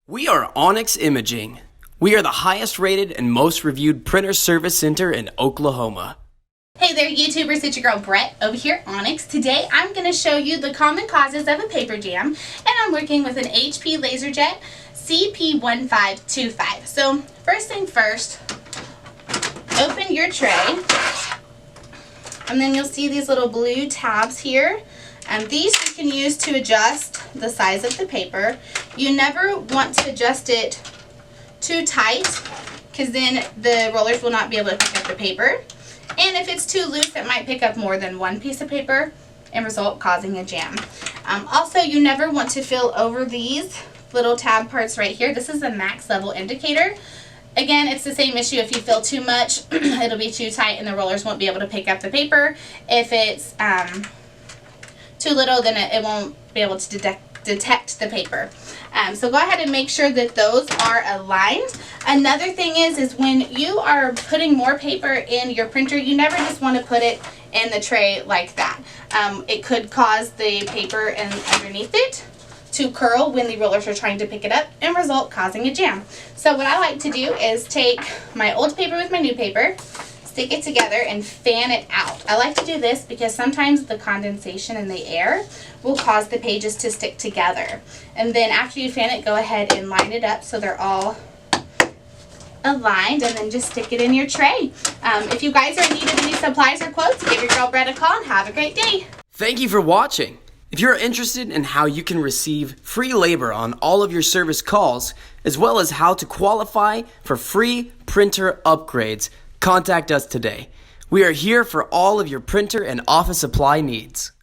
We are Onyx Imaging. We are the highest rated and most reviewed printer service center in Oklahoma. Hey there YouTubers, it's your girl Brett over here at Onyx. Today I'm going to show you the common causes of a paper jam, and I'm working with an HP LaserJet CP1525. So first thing first, open your tray and then you'll see these little blue tabs here. These you can use to adjust the size of the paper. You never want to adjust it too tight because then the rollers will not be able to pick up the paper. And if it's too loose, it might pick up more than one piece of paper and result causing a jam. Also, you never want to fill over these little tab parts right here. This is a max level indicator. Again, it's the same issue. If you fill too much, it'll be too tight and the rollers won't be able to pick up the paper. If it's too little, then it won't be able to detect the paper. So go ahead and make sure that those are aligned. Another thing is when you are putting more paper in your printer, you never just want to put it in the tray like that. It could cause the paper underneath it to curl when the rollers are trying to pick it up and result causing a jam. So what I like to do is take my old paper with my new paper, stick it together and fan it out. I like to do this because sometimes the condensation in the air will cause the pages to stick together. And then after you fan it, go ahead and line it up so they're all aligned, and then just stick it in your tray. If you guys are in need of any supplies or quotes, give your girl Brett a call and have a great day. Thank you for watching. If you're interested in how you can receive free labor on all of your service calls, as well as how to qualify for free printer upgrades, contact us today. We are here for all of your printer and office supply needs.